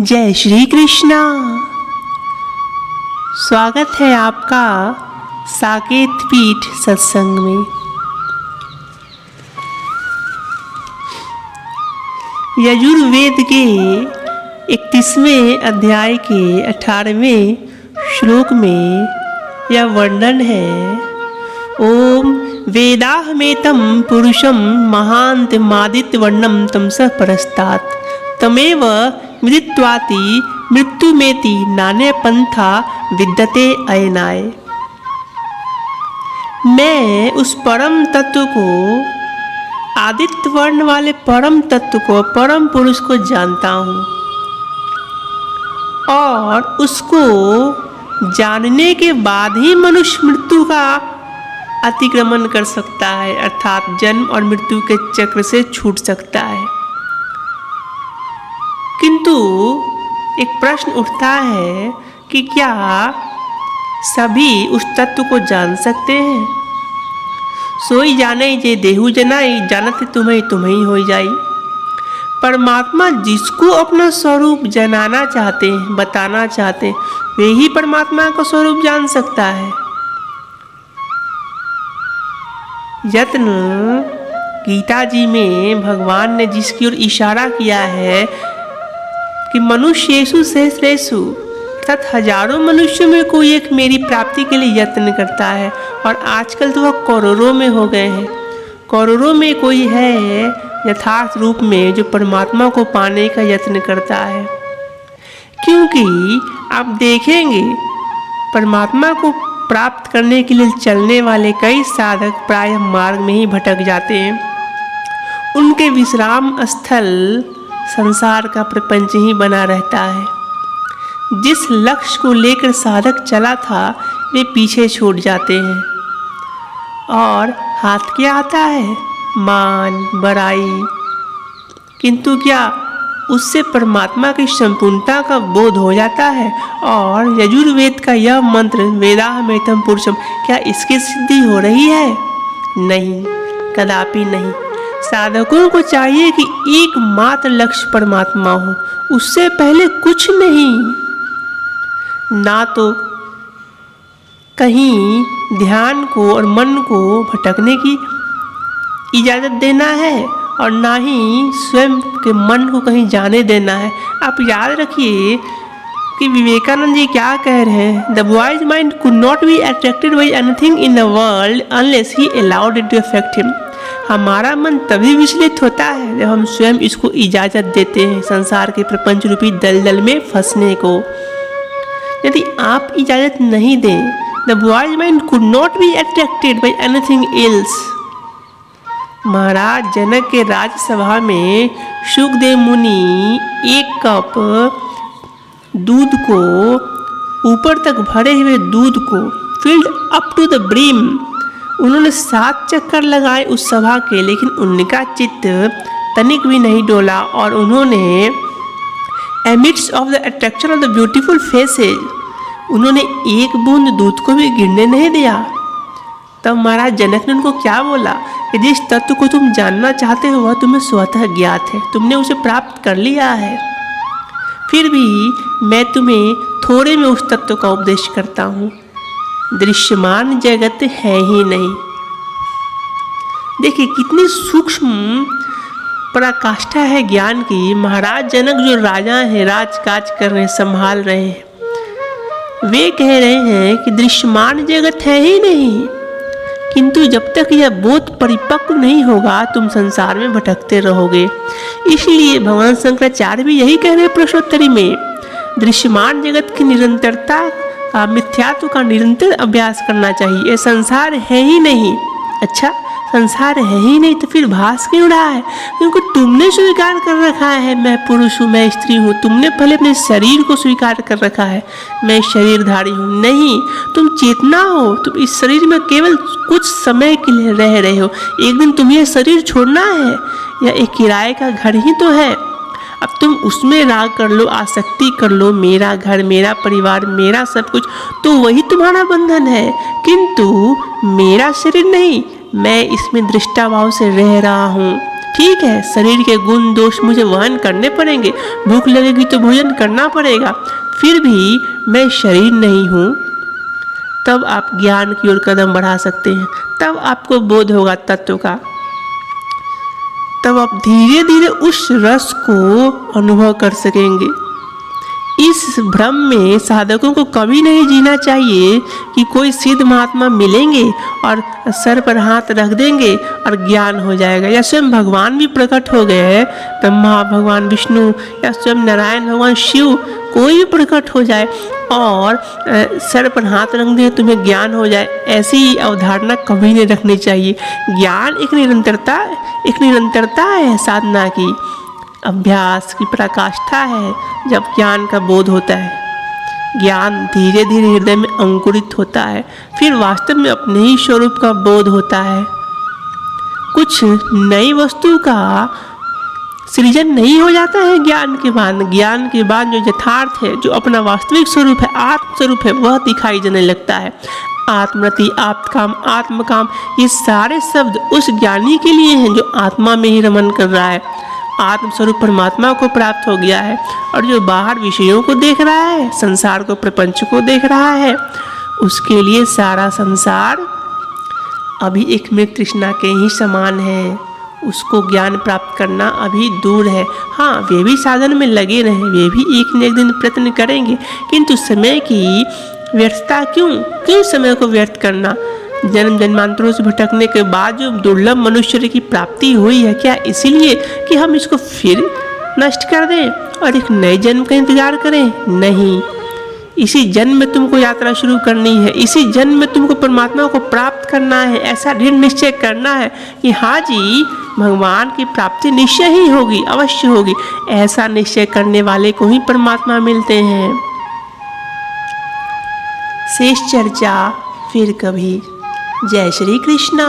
जय श्री कृष्णा। स्वागत है आपका साकेत पीठ सत्संग में। यजुर्वेद के 31वें अध्याय के 18वें श्लोक में यह वर्णन है। ओम वेदाहमेतं पुरुषं महान्तमादित्यवर्णं तमसः परस्तात् तमेव विदित्वाति मृत्युमेति नान्य पंथा विद्यते अयनाय। मैं उस परम तत्व को, आदित्य वर्ण वाले परम तत्व को, परम पुरुष को जानता हूँ और उसको जानने के बाद ही मनुष्य मृत्यु का अतिक्रमण कर सकता है, अर्थात जन्म और मृत्यु के चक्र से छूट सकता है। किंतु एक प्रश्न उठता है कि क्या सभी उस तत्व को जान सकते हैं? सोई जाने जे देहु जनाई, जानत तुम्हें तुम्हें हो जाई। परमात्मा जिसको अपना स्वरूप जनाना चाहते हैं, बताना चाहते हैं, वे ही परमात्मा का स्वरूप जान सकता है। यत्न गीता जी में भगवान ने जिसकी ओर इशारा किया है कि मनुष्येषु सहस्रेषु, अर्थात हजारों मनुष्यों में कोई एक मेरी प्राप्ति के लिए यत्न करता है, और आजकल तो वह करोड़ों में हो गए हैं। करोड़ों में कोई है यथार्थ रूप में जो परमात्मा को पाने का यत्न करता है। क्योंकि आप देखेंगे परमात्मा को प्राप्त करने के लिए चलने वाले कई साधक प्रायः मार्ग में ही भटक जाते हैं। उनके विश्राम स्थल संसार का प्रपंच ही बना रहता है। जिस लक्ष्य को लेकर साधक चला था वे पीछे छूट जाते हैं, और हाथ क्या आता है? मान, बड़ाई। किंतु क्या उससे परमात्मा की संपूर्णता का बोध हो जाता है? और यजुर्वेद का यह मंत्र वेदाहमेतं पुरुषम, क्या इसकी सिद्धि हो रही है? नहीं, कदापि नहीं। साधकों को चाहिए कि एकमात्र लक्ष्य परमात्मा हो, उससे पहले कुछ नहीं। ना तो कहीं ध्यान को और मन को भटकने की इजाज़त देना है, और ना ही स्वयं के मन को कहीं जाने देना है। आप याद रखिए कि विवेकानंद जी क्या कह रहे हैं? The wise mind could not be attracted by anything in the world unless he allowed it to affect him. हमारा मन तभी विचलित होता है जब हम स्वयं इसको इजाज़त देते हैं संसार के प्रपंच रूपी दलदल में फंसने को। यदि आप इजाज़त नहीं दें, the wise mind could not be attracted by anything else. महाराज जनक के राज्यसभा में सुखदेव मुनि एक कप दूध को, ऊपर तक भरे हुए दूध को, filled up to the brim, उन्होंने 7 चक्कर लगाए उस सभा के, लेकिन उनका चित्त तनिक भी नहीं डोला, और उन्होंने amidst of the attraction of the beautiful faces, उन्होंने एक बूंद दूध को भी गिरने नहीं दिया। तब महाराज जनक ने उनको क्या बोला कि जिस तत्व को तुम जानना चाहते हो वह तुम्हें स्वतः ज्ञात है, तुमने उसे प्राप्त कर लिया है। फिर भी मैं तुम्हें थोड़े में उस तत्व का उपदेश करता हूँ। दृश्यमान जगत है ही नहीं। देखिए कितनी सूक्ष्म पराकाष्ठा है ज्ञान की। महाराज जनक जो राजा हैं, राजकाज कर रहे हैं, संभाल रहे हैं, वे कह रहे हैं कि दृश्यमान जगत है ही नहीं। किंतु जब तक यह बोध परिपक्व नहीं होगा तुम संसार में भटकते रहोगे। इसलिए भगवान शंकराचार्य भी यही कह रहे हैं प्रश्नोत्तरी में, दृश्यमान जगत की निरंतरता का, मिथ्यात्व का निरंतर अभ्यास करना चाहिए। ये संसार है ही नहीं। अच्छा, संसार है ही नहीं तो फिर भास क्यों रहा है? क्योंकि तुमने स्वीकार कर रखा है मैं पुरुष हूँ, मैं स्त्री हूँ। तुमने पहले अपने शरीर को स्वीकार कर रखा है, मैं शरीरधारी हूँ। नहीं, तुम चेतना हो। तुम इस शरीर में केवल कुछ समय के लिए रह रहे हो। एक दिन तुम्हें शरीर छोड़ना है, या एक किराए का घर ही तो है। अब तुम उसमें राग कर लो, आसक्ति कर लो, मेरा घर, मेरा परिवार, मेरा सब कुछ, तो वही तुम्हारा बंधन है। किंतु मेरा शरीर नहीं, मैं इसमें दृष्टा भाव से रह रहा हूँ। ठीक है, शरीर के गुण दोष मुझे वहन करने पड़ेंगे, भूख लगेगी तो भोजन करना पड़ेगा, फिर भी मैं शरीर नहीं हूँ। तब आप ज्ञान की ओर कदम बढ़ा सकते हैं, तब आपको बोध होगा तत्व का, तब आप धीरे धीरे उस रस को अनुभव कर सकेंगे। इस भ्रम में साधकों को कभी नहीं जीना चाहिए कि कोई सिद्ध महात्मा मिलेंगे और सर पर हाथ रख देंगे और ज्ञान हो जाएगा, या स्वयं भगवान भी प्रकट हो गए हैं, ब्रह्मा, भगवान विष्णु या स्वयं नारायण, भगवान शिव, कोई भी प्रकट हो जाए और सर पर हाथ रख दे तुम्हें ज्ञान हो जाए, ऐसी अवधारणा कभी नहीं रखनी चाहिए। ज्ञान एक निरंतरता है साधना की, अभ्यास की पराकाष्ठा है। जब ज्ञान का बोध होता है, ज्ञान धीरे धीरे हृदय में अंकुरित होता है, फिर वास्तव में अपने ही स्वरूप का बोध होता है। कुछ नई वस्तु का सृजन नहीं हो जाता है ज्ञान के बाद जो यथार्थ है, जो अपना वास्तविक स्वरूप है, आत्म स्वरूप है, वह दिखाई देने लगता है। आत्मरति, आत्मकाम, आत्मकाम, ये सारे शब्द उस ज्ञानी के लिए हैं जो आत्मा में ही रमन कर रहा है, आत्म स्वरूप परमात्मा को प्राप्त हो गया है, और जो बाहर विषयों को देख रहा है, संसार को, प्रपंच को देख रहा है, उसके लिए सारा संसार अभी एक मृत तृष्णा के ही समान है। उसको ज्ञान प्राप्त करना अभी दूर है। हाँ, वे भी साधन में लगे रहे, वे भी एक न एक दिन प्रयत्न करेंगे, किंतु समय की व्यर्थता क्यों समय को व्यर्थ करना? जन्म जन्मांतरों से भटकने के बाद जो दुर्लभ मनुष्य की प्राप्ति हुई है, क्या इसीलिए कि हम इसको फिर नष्ट कर दें और एक नए जन्म का इंतजार करें? नहीं, इसी जन्म में तुमको यात्रा शुरू करनी है, इसी जन्म में तुमको परमात्मा को प्राप्त करना है। ऐसा दृढ़ निश्चय करना है कि हाँ जी, भगवान की प्राप्ति निश्चय ही होगी, अवश्य होगी। ऐसा निश्चय करने वाले को ही परमात्मा मिलते हैं। शेष चर्चा फिर कभी। जय श्री कृष्णा।